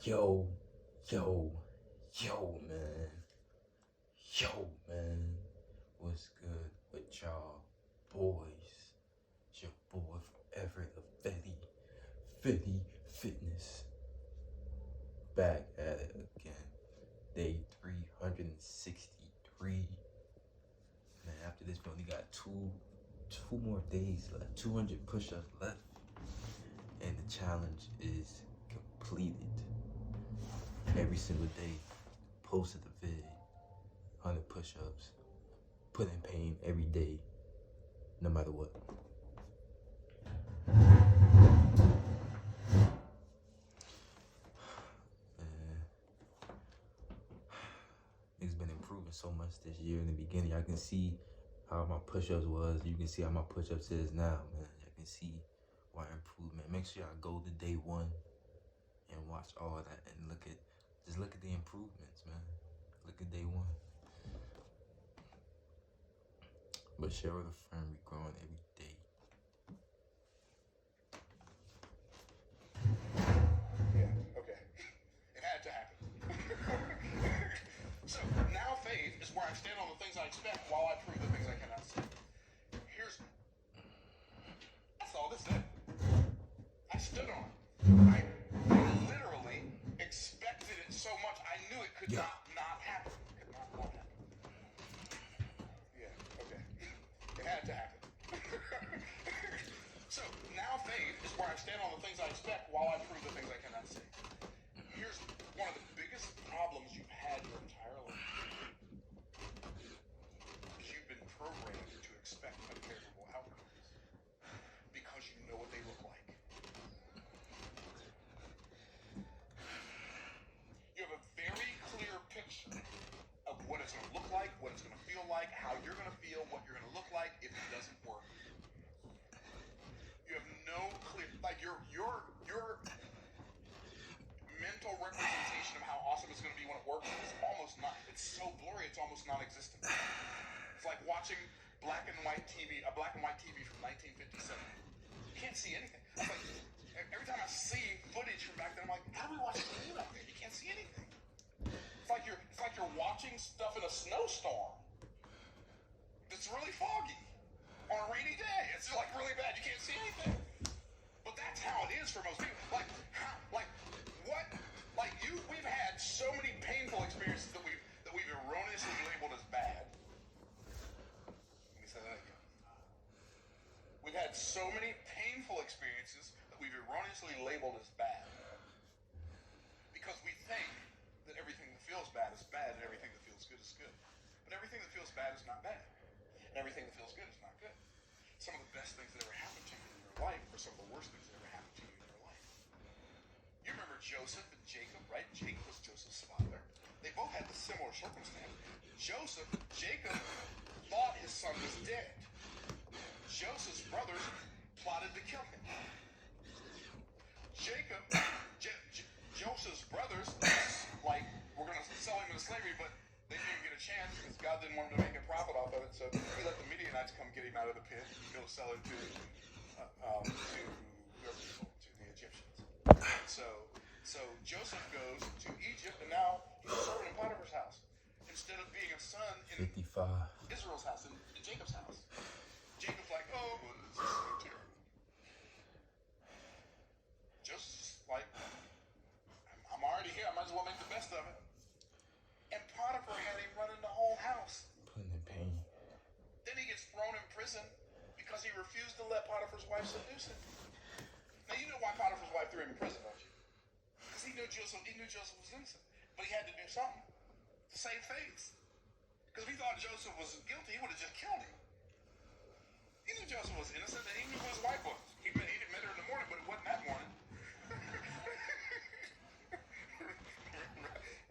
Yo, yo, yo, man. Yo, man. What's good with y'all boys? It's your boy forever, the Philly Fitness. Back at it again. Day 363. Man, after this, we only got two more days left. 200 push-ups left. And the challenge is completed. Every single day, posted the vid, 100 push-ups, put in pain every day, no matter what. It's been improving so much this year. In the beginning, I can see how my push-ups was. You can see how my push-ups is now, man. I can see my improvement. Make sure I go to day one and watch all of that and look at the improvements, man. Look at day one. But share with a friend, we growing every day. Yeah, okay. It had to happen. So now faith is where I stand on the things I expect while I prove the things I cannot see. That's all this did. I stood on it. I literally expected it so much I knew it could not happen. Could not happen. Yeah, okay. It had to happen. So now faith is where I stand on the things I expect while I prove the things I cannot see. Here's one of the biggest problems you've had your entire life. Is you've been programmed to expect unfavorable outcomes because you know what they look like. You have a very clear picture of what it's going to look like, what it's going to feel like, how you're going to feel, what you're going to look like if it doesn't work. You have no clear, like your mental representation of how awesome it's going to be when it works is almost not, it's so blurry, it's almost non-existent. It's like watching a black and white TV from 1957. You can't see anything. It's like, every time I see footage from back then, I'm like, how do we watch TV back then? You can't see anything. It's like you're watching stuff in a snowstorm. It's really foggy. On a rainy day, it's like really bad. You can't see anything. But that's how it is for most people. We've had so many painful experiences that we've erroneously labeled as bad. Let me say that again. We've had so many painful experiences that we've erroneously labeled as bad. Because we think that everything that feels bad is bad and everything that feels good is good. But everything that feels bad is not bad. And everything that feels good is not good. Some of the best things that ever happened to you in your life are some of the worst things that ever happened to you in your life. You remember Joseph and Jacob, right? Jacob was Joseph's father. They both had the similar circumstance. Jacob thought his son was dead. Joseph's brothers plotted to kill him. Joseph's brothers, like, we're going to sell him into slavery, but they didn't get a chance because God didn't want him to make a profit off of it, so he let the Midianites come get him out of the pit and go sell him to the Egyptians. So Joseph goes to Egypt, and now he's a servant in Potiphar's house instead of being a son in 55. Israel's house, in Jacob's house. Jacob's like, oh, well, this is so terrible. Joseph's like, I'm already here, I might as well make the best of it. And Potiphar had him running the whole house. Putting in pain. Then he gets thrown in prison because he refused to let Potiphar's wife seduce him. Now you know why Potiphar's wife threw him in prison, don't you? Because he knew Joseph was innocent. But he had to do something to save face. Because if he thought Joseph was guilty, he would have just killed him. He knew Joseph was innocent, and he knew who his wife was. He'd met her in the morning, but it wasn't that morning.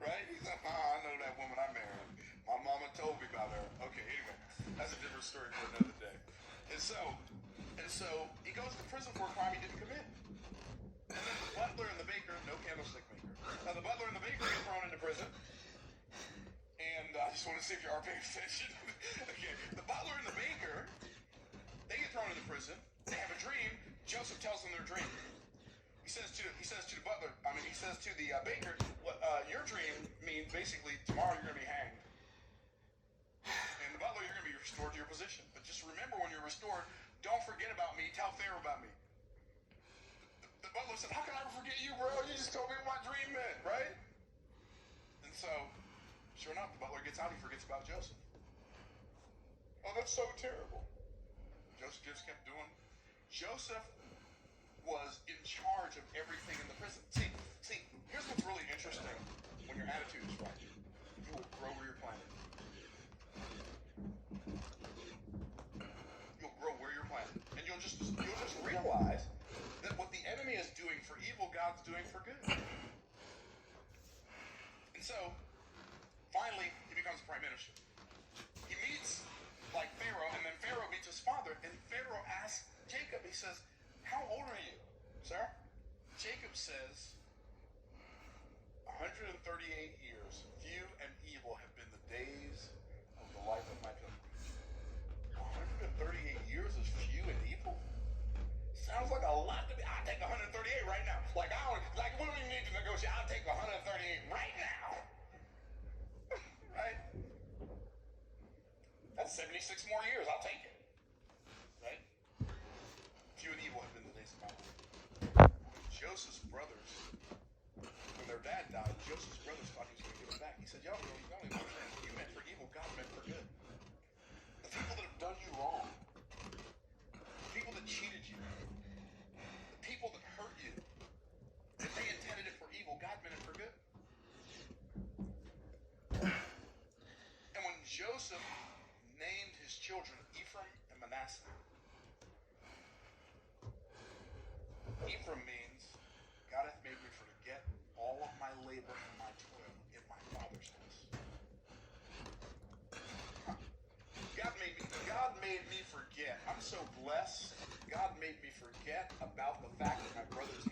Right? He's like, I know that woman I married. My mama told me about her. Okay, anyway, that's a different story for another day. And so he goes to prison for a crime he didn't commit. And then the butler and the baker, no candlestick maker. Now the butler and the baker get thrown into prison. And I just want to see if you are paying attention. Okay, the butler and the baker, they get thrown into prison. They have a dream. Joseph tells them their dream. He says to the butler, he says to to the baker, your dream means basically tomorrow you're going to be hanged. And the butler, you're going to be restored to your position. But just remember, when you're restored, don't forget about me. Tell Pharaoh about me. The butler said, how can I ever forget you, bro? You just told me what my dream meant, right? And so, sure enough, the butler gets out. He forgets about Joseph. Oh, that's so terrible. Joseph just kept doing. Joseph was in charge of everything in the prison. See, here's what's really interesting. When your attitude is right, you will grow where you're planted. You'll grow where you're planted. And you'll just realize that what the enemy is doing for evil, God's doing for good. And so, finally, he becomes prime minister. He meets like Pharaoh, and then Pharaoh meets his father, and Pharaoh asks Jacob, he says, how old are you, sir? Jacob says, 138 years, few and evil have been the days of the life of my people. 138 years is few and evil? Sounds like a lot to me. I'll take 138 right now. Like, we don't even need to negotiate. I'll take 138 right now. Right? That's 76 more years. I'll take it. Right? Few and evil have been the days of my life. Joseph's brothers, when their dad died, Joseph's brothers thought he was going to give him back. He said, y'all don't even understand. You meant for evil, God meant for good. The people that have done you wrong, the people that cheated you, the people that hurt you, if they intended it for evil, God meant it for good. And when Joseph named his children Ephraim and Manasseh, Ephraim means, God hath made me forget all of my labor and my toil in my father's house. God made me forget. I'm so blessed. God made me forget about the fact that my brothers